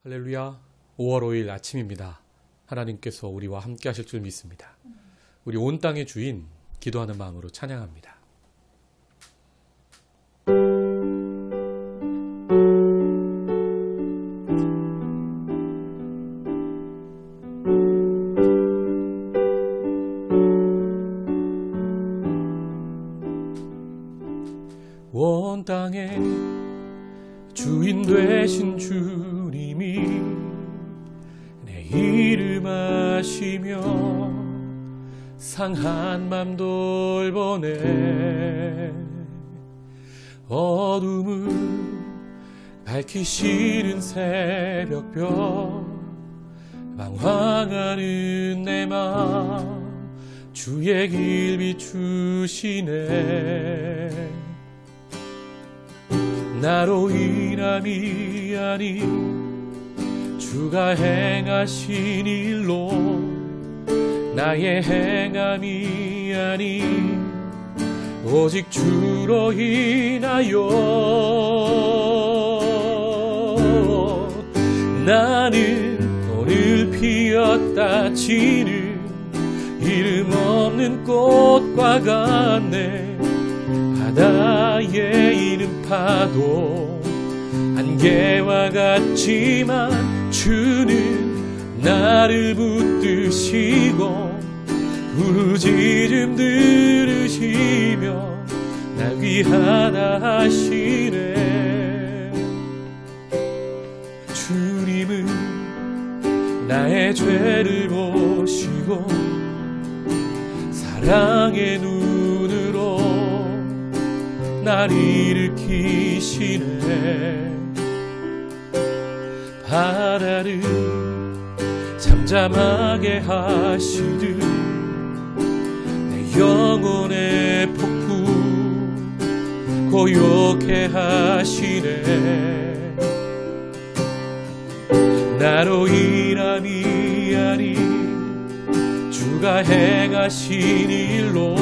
할렐루야. 5월 5일 아침입니다. 하나님께서 우리와 함께 하실 줄 믿습니다. 우리 온 땅의 주인 기도하는 마음으로 찬양합니다. 온 땅의 주인 되신 주님이 내 이름 아시며 상한 맘 돌보네. 어둠을 밝히시는 새벽별 방황하는 내 맘 주의 길 비추시네. 나로 인함이 아닌 주가 행하신 일로 나의 행함이 아닌 오직 주로 인하여 나는 오늘 피었다 지는 이름 없는 꽃과 같네. 바다에 이는 파도 안개와 같지만 주는 나를 붙드시고 부르짖음 들으시며 날 귀하다 하시네. 주님은 나의 죄를 보시고 사랑의 눈으로 날 일으키시네. 바다를 잠잠하게 하시듯 내 영혼의 폭풍 고요케 하시네. 나로 인함이 아닌 주가 행하신 일로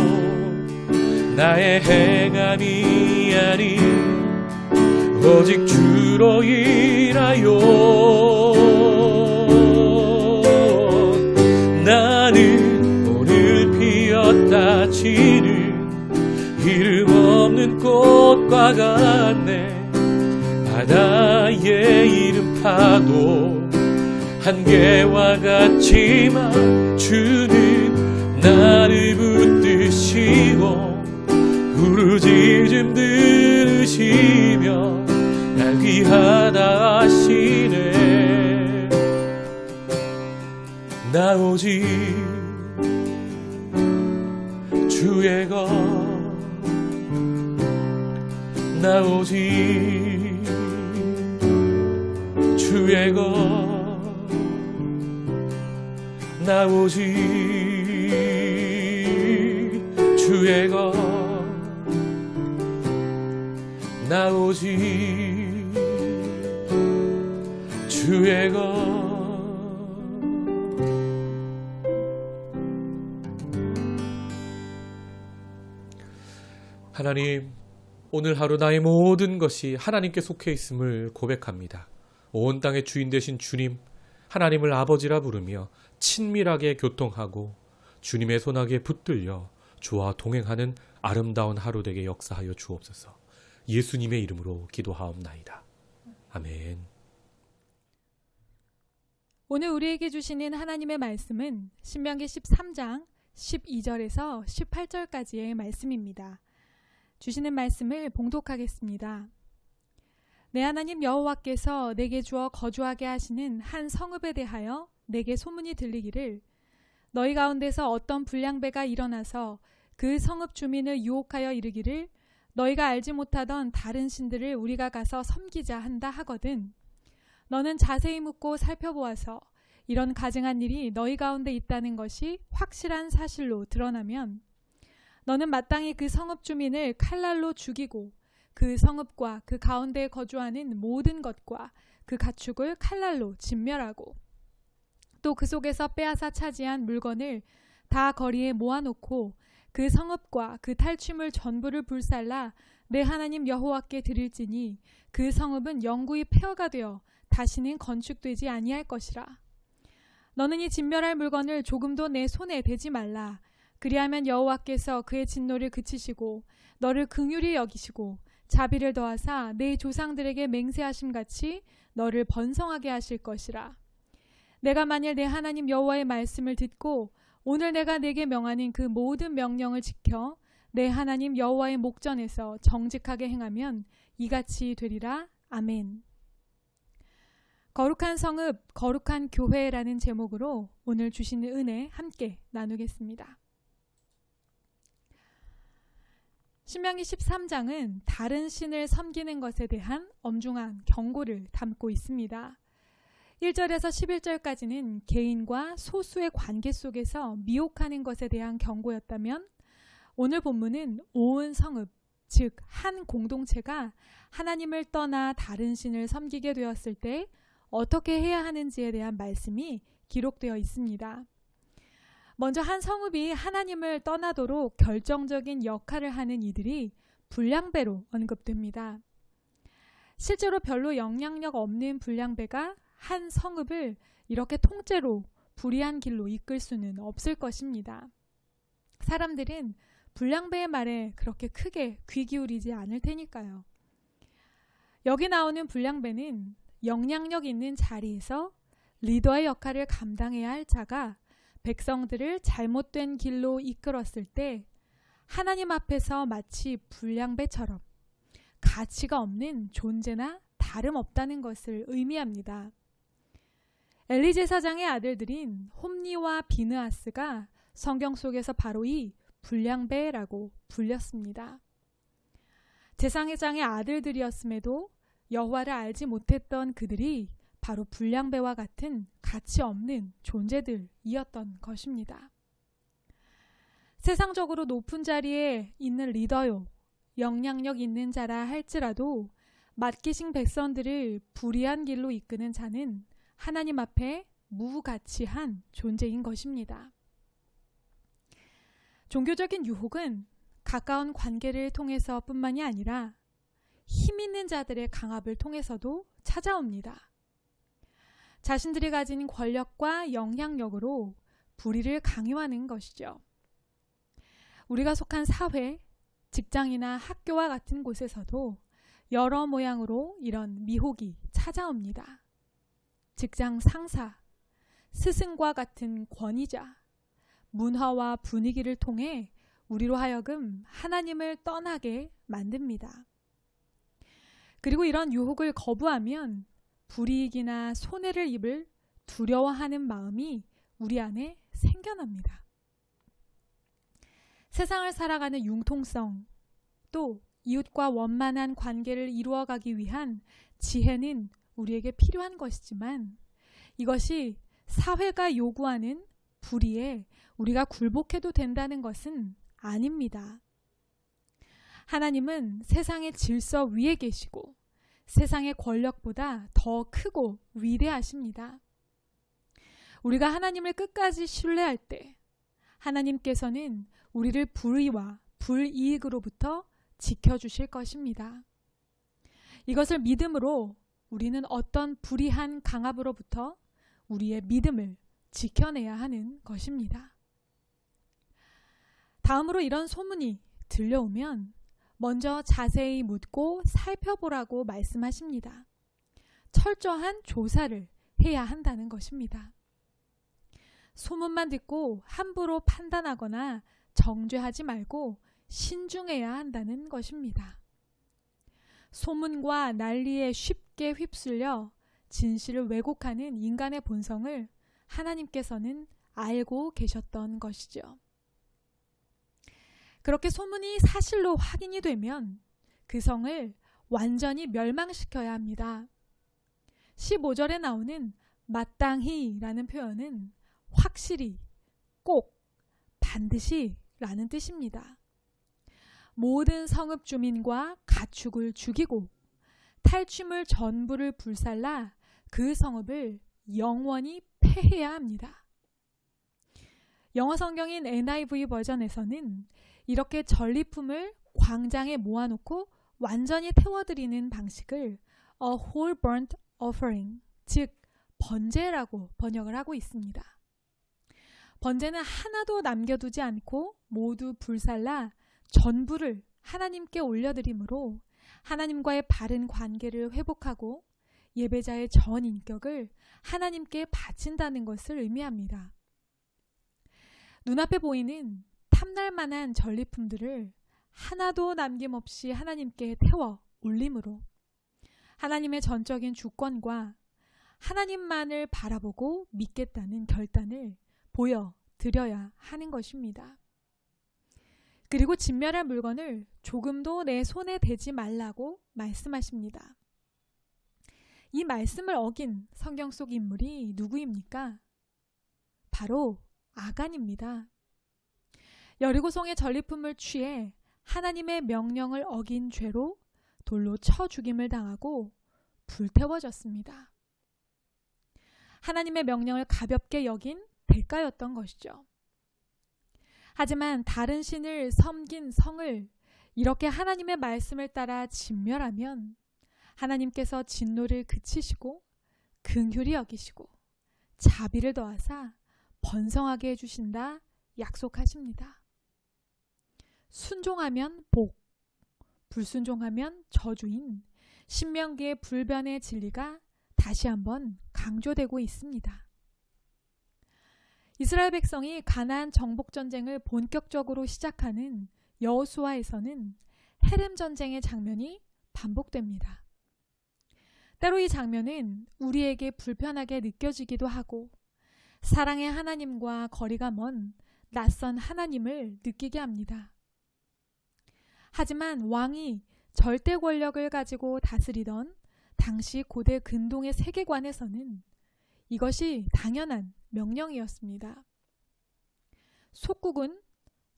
나의 행함이 아닌 오직 주로 인하여 나는 오늘 피었다 지는 이름 없는 꽃과 같네. 바다에 이른 파도 한계와 같지만 주는 나를 붙드시고 부르짖음 들으시며 날 귀하다 하시네. 나 오직 주의 것, 나 오직 주의 것, 나 오직 주의 것, 나 오직 주의 것. 하나님, 오늘 하루 나의 모든 것이 하나님께 속해 있음을 고백합니다. 온 땅의 주인 되신 주님, 하나님을 아버지라 부르며 친밀하게 교통하고 주님의 손아귀에 붙들려 주와 동행하는 아름다운 하루 되게 역사하여 주옵소서. 예수님의 이름으로 기도하옵나이다. 아멘. 오늘 우리에게 주시는 하나님의 말씀은 신명기 13장 12절에서 18절까지의 말씀입니다. 주시는 말씀을 봉독하겠습니다. 내 하나님 여호와께서 내게 주어 거주하게 하시는 한 성읍에 대하여 내게 소문이 들리기를 너희 가운데서 어떤 불량배가 일어나서 그 성읍 주민을 유혹하여 이르기를 너희가 알지 못하던 다른 신들을 우리가 가서 섬기자 한다 하거든. 너는 자세히 묻고 살펴보아서 이런 가증한 일이 너희 가운데 있다는 것이 확실한 사실로 드러나면 너는 마땅히 그 성읍 주민을 칼날로 죽이고 그 성읍과 그 가운데에 거주하는 모든 것과 그 가축을 칼날로 진멸하고 또 그 속에서 빼앗아 차지한 물건을 다 거리에 모아놓고 그 성읍과 그 탈취물 전부를 불살라 내 하나님 여호와께 드릴지니 그 성읍은 영구히 폐허가 되어 다시는 건축되지 아니할 것이라. 너는 이 진멸할 물건을 조금도 내 손에 대지 말라. 그리하면 여호와께서 그의 진노를 그치시고 너를 긍휼히 여기시고 자비를 더하사 내 조상들에게 맹세하심 같이 너를 번성하게 하실 것이라. 내가 만일 내 하나님 여호와의 말씀을 듣고 오늘 내가 내게 명하는 그 모든 명령을 지켜 내 하나님 여호와의 목전에서 정직하게 행하면 이같이 되리라. 아멘. 거룩한 성읍, 거룩한 교회라는 제목으로 오늘 주시는 은혜 함께 나누겠습니다. 신명기 13장은 다른 신을 섬기는 것에 대한 엄중한 경고를 담고 있습니다. 1절에서 11절까지는 개인과 소수의 관계 속에서 미혹하는 것에 대한 경고였다면 오늘 본문은 온 성읍, 즉 한 공동체가 하나님을 떠나 다른 신을 섬기게 되었을 때 어떻게 해야 하는지에 대한 말씀이 기록되어 있습니다. 먼저 한 성읍이 하나님을 떠나도록 결정적인 역할을 하는 이들이 불량배로 언급됩니다. 실제로 별로 영향력 없는 불량배가 한 성읍을 이렇게 통째로 불의한 길로 이끌 수는 없을 것입니다. 사람들은 불량배의 말에 그렇게 크게 귀 기울이지 않을 테니까요. 여기 나오는 불량배는 영향력 있는 자리에서 리더의 역할을 감당해야 할 자가 백성들을 잘못된 길로 이끌었을 때 하나님 앞에서 마치 불량배처럼 가치가 없는 존재나 다름없다는 것을 의미합니다. 엘리 제사장의 아들들인 홈니와 비느하스가 성경 속에서 바로 이 불량배라고 불렸습니다. 제사장의 아들들이었음에도 여호와를 알지 못했던 그들이 바로 불량배와 같은 가치 없는 존재들이었던 것입니다. 세상적으로 높은 자리에 있는 리더요, 영향력 있는 자라 할지라도 맡기신 백성들을 불의한 길로 이끄는 자는 하나님 앞에 무가치한 존재인 것입니다. 종교적인 유혹은 가까운 관계를 통해서 뿐만이 아니라 힘 있는 자들의 강압을 통해서도 찾아옵니다. 자신들이 가진 권력과 영향력으로 불의를 강요하는 것이죠. 우리가 속한 사회, 직장이나 학교와 같은 곳에서도 여러 모양으로 이런 미혹이 찾아옵니다. 직장 상사, 스승과 같은 권위자, 문화와 분위기를 통해 우리로 하여금 하나님을 떠나게 만듭니다. 그리고 이런 유혹을 거부하면 불이익이나 손해를 입을 두려워하는 마음이 우리 안에 생겨납니다. 세상을 살아가는 융통성, 또 이웃과 원만한 관계를 이루어가기 위한 지혜는 우리에게 필요한 것이지만 이것이 사회가 요구하는 불의에 우리가 굴복해도 된다는 것은 아닙니다. 하나님은 세상의 질서 위에 계시고 세상의 권력보다 더 크고 위대하십니다. 우리가 하나님을 끝까지 신뢰할 때 하나님께서는 우리를 불의와 불이익으로부터 지켜주실 것입니다. 이것을 믿음으로 우리는 어떤 불의한 강압으로부터 우리의 믿음을 지켜내야 하는 것입니다. 다음으로 이런 소문이 들려오면 먼저 자세히 묻고 살펴보라고 말씀하십니다. 철저한 조사를 해야 한다는 것입니다. 소문만 듣고 함부로 판단하거나 정죄하지 말고 신중해야 한다는 것입니다. 소문과 난리에 쉽게 휩쓸려 진실을 왜곡하는 인간의 본성을 하나님께서는 알고 계셨던 것이죠. 그렇게 소문이 사실로 확인이 되면 그 성을 완전히 멸망시켜야 합니다. 15절에 나오는 마땅히라는 표현은 확실히, 꼭, 반드시 라는 뜻입니다. 모든 성읍 주민과 가축을 죽이고 탈취물 전부를 불살라 그 성읍을 영원히 폐해야 합니다. 영어 성경인 NIV 버전에서는 이렇게 전리품을 광장에 모아놓고 완전히 태워드리는 방식을 a whole burnt offering, 즉 번제라고 번역을 하고 있습니다. 번제는 하나도 남겨두지 않고 모두 불살라 전부를 하나님께 올려드림으로 하나님과의 바른 관계를 회복하고 예배자의 전 인격을 하나님께 바친다는 것을 의미합니다. 눈앞에 보이는 탐날 만한 전리품들을 하나도 남김없이 하나님께 태워 올림으로 하나님의 전적인 주권과 하나님만을 바라보고 믿겠다는 결단을 보여드려야 하는 것입니다. 그리고 진멸할 물건을 조금도 내 손에 대지 말라고 말씀하십니다. 이 말씀을 어긴 성경 속 인물이 누구입니까? 바로 아간입니다. 여리고성의 전리품을 취해 하나님의 명령을 어긴 죄로 돌로 쳐 죽임을 당하고 불태워졌습니다. 하나님의 명령을 가볍게 여긴 대가였던 것이죠. 하지만 다른 신을 섬긴 성을 이렇게 하나님의 말씀을 따라 진멸하면 하나님께서 진노를 그치시고 긍휼히 여기시고 자비를 더하사 번성하게 해주신다 약속하십니다. 순종하면 복, 불순종하면 저주인 신명기의 불변의 진리가 다시 한번 강조되고 있습니다. 이스라엘 백성이 가나안 정복 전쟁을 본격적으로 시작하는 여호수아에서는 헤렘 전쟁의 장면이 반복됩니다. 때로 이 장면은 우리에게 불편하게 느껴지기도 하고 사랑의 하나님과 거리가 먼 낯선 하나님을 느끼게 합니다. 하지만 왕이 절대 권력을 가지고 다스리던 당시 고대 근동의 세계관에서는 이것이 당연한 명령이었습니다. 속국은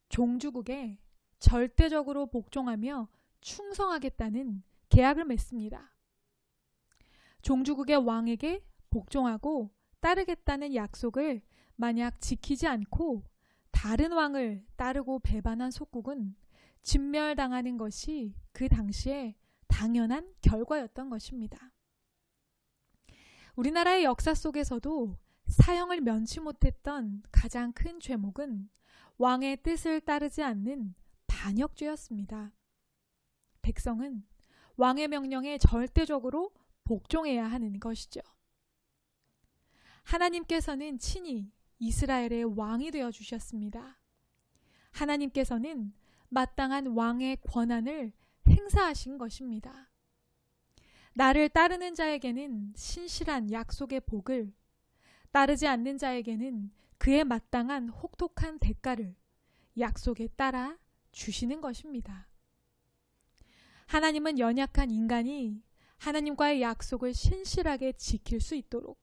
종주국에 절대적으로 복종하며 충성하겠다는 계약을 맺습니다. 종주국의 왕에게 복종하고 따르겠다는 약속을 만약 지키지 않고 다른 왕을 따르고 배반한 속국은 진멸당하는 것이 그 당시에 당연한 결과였던 것입니다. 우리나라의 역사 속에서도 사형을 면치 못했던 가장 큰 죄목은 왕의 뜻을 따르지 않는 반역죄였습니다. 백성은 왕의 명령에 절대적으로 복종해야 하는 것이죠. 하나님께서는 친히 이스라엘의 왕이 되어 주셨습니다. 하나님께서는 마땅한 왕의 권한을 행사하신 것입니다. 나를 따르는 자에게는 신실한 약속의 복을, 따르지 않는 자에게는 그에 마땅한 혹독한 대가를 약속에 따라 주시는 것입니다. 하나님은 연약한 인간이 하나님과의 약속을 신실하게 지킬 수 있도록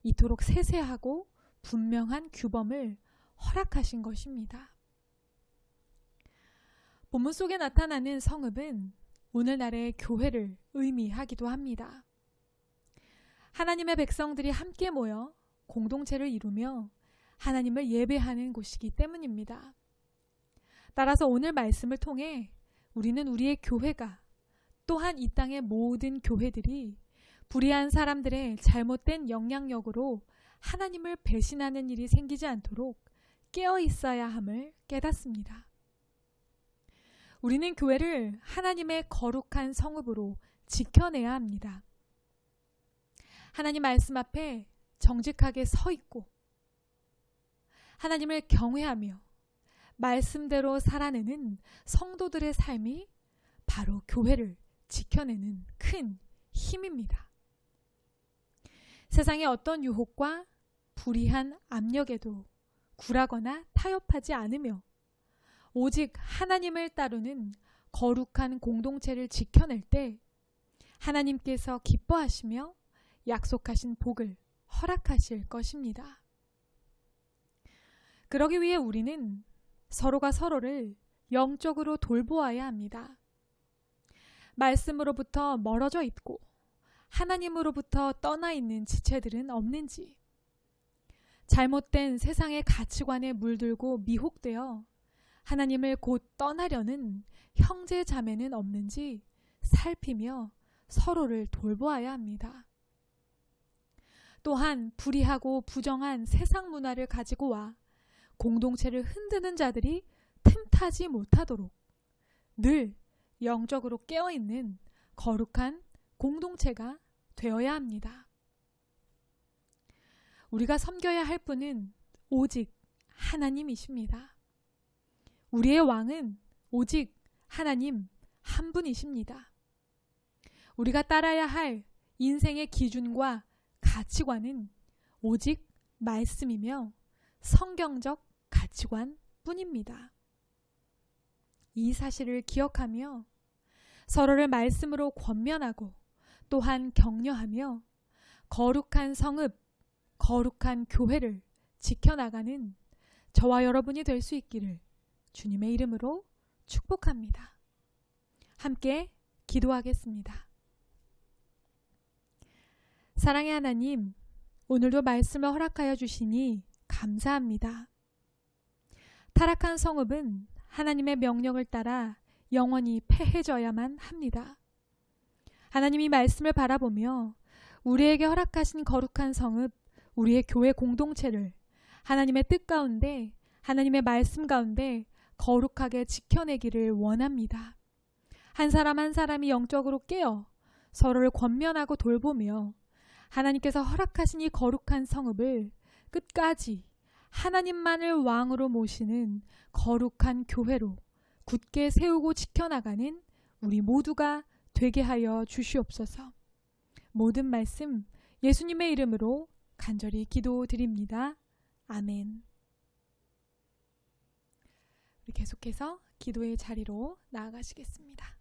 이토록 세세하고 분명한 규범을 허락하신 것입니다. 본문 속에 나타나는 성읍은 오늘날의 교회를 의미하기도 합니다. 하나님의 백성들이 함께 모여 공동체를 이루며 하나님을 예배하는 곳이기 때문입니다. 따라서 오늘 말씀을 통해 우리는 우리의 교회가 또한 이 땅의 모든 교회들이 불의한 사람들의 잘못된 영향력으로 하나님을 배신하는 일이 생기지 않도록 깨어 있어야 함을 깨닫습니다. 우리는 교회를 하나님의 거룩한 성읍으로 지켜내야 합니다. 하나님 말씀 앞에 정직하게 서 있고 하나님을 경외하며 말씀대로 살아내는 성도들의 삶이 바로 교회를 지켜내는 큰 힘입니다. 세상의 어떤 유혹과 불의한 압력에도 굴하거나 타협하지 않으며 오직 하나님을 따르는 거룩한 공동체를 지켜낼 때 하나님께서 기뻐하시며 약속하신 복을 허락하실 것입니다. 그러기 위해 우리는 서로가 서로를 영적으로 돌보아야 합니다. 말씀으로부터 멀어져 있고 하나님으로부터 떠나 있는 지체들은 없는지, 잘못된 세상의 가치관에 물들고 미혹되어 하나님을 곧 떠나려는 형제 자매는 없는지 살피며 서로를 돌보아야 합니다. 또한 불의하고 부정한 세상 문화를 가지고 와 공동체를 흔드는 자들이 틈타지 못하도록 늘 영적으로 깨어있는 거룩한 공동체가 되어야 합니다. 우리가 섬겨야 할 분은 오직 하나님이십니다. 우리의 왕은 오직 하나님 한 분이십니다. 우리가 따라야 할 인생의 기준과 가치관은 오직 말씀이며 성경적 가치관 뿐입니다. 이 사실을 기억하며 서로를 말씀으로 권면하고 또한 격려하며 거룩한 성읍, 거룩한 교회를 지켜나가는 저와 여러분이 될 수 있기를 주님의 이름으로 축복합니다. 함께 기도하겠습니다. 사랑의 하나님, 오늘도 말씀을 허락하여 주시니 감사합니다. 타락한 성읍은 하나님의 명령을 따라 영원히 패해져야만 합니다. 하나님이 말씀을 바라보며 우리에게 허락하신 거룩한 성읍, 우리의 교회 공동체를 하나님의 뜻 가운데, 하나님의 말씀 가운데 거룩하게 지켜내기를 원합니다. 한 사람 한 사람이 영적으로 깨어 서로를 권면하고 돌보며 하나님께서 허락하신 이 거룩한 성읍을 끝까지 하나님만을 왕으로 모시는 거룩한 교회로 굳게 세우고 지켜나가는 우리 모두가 되게 하여 주시옵소서. 모든 말씀 예수님의 이름으로 간절히 기도드립니다. 아멘. 우리 계속해서 기도의 자리로 나아가시겠습니다.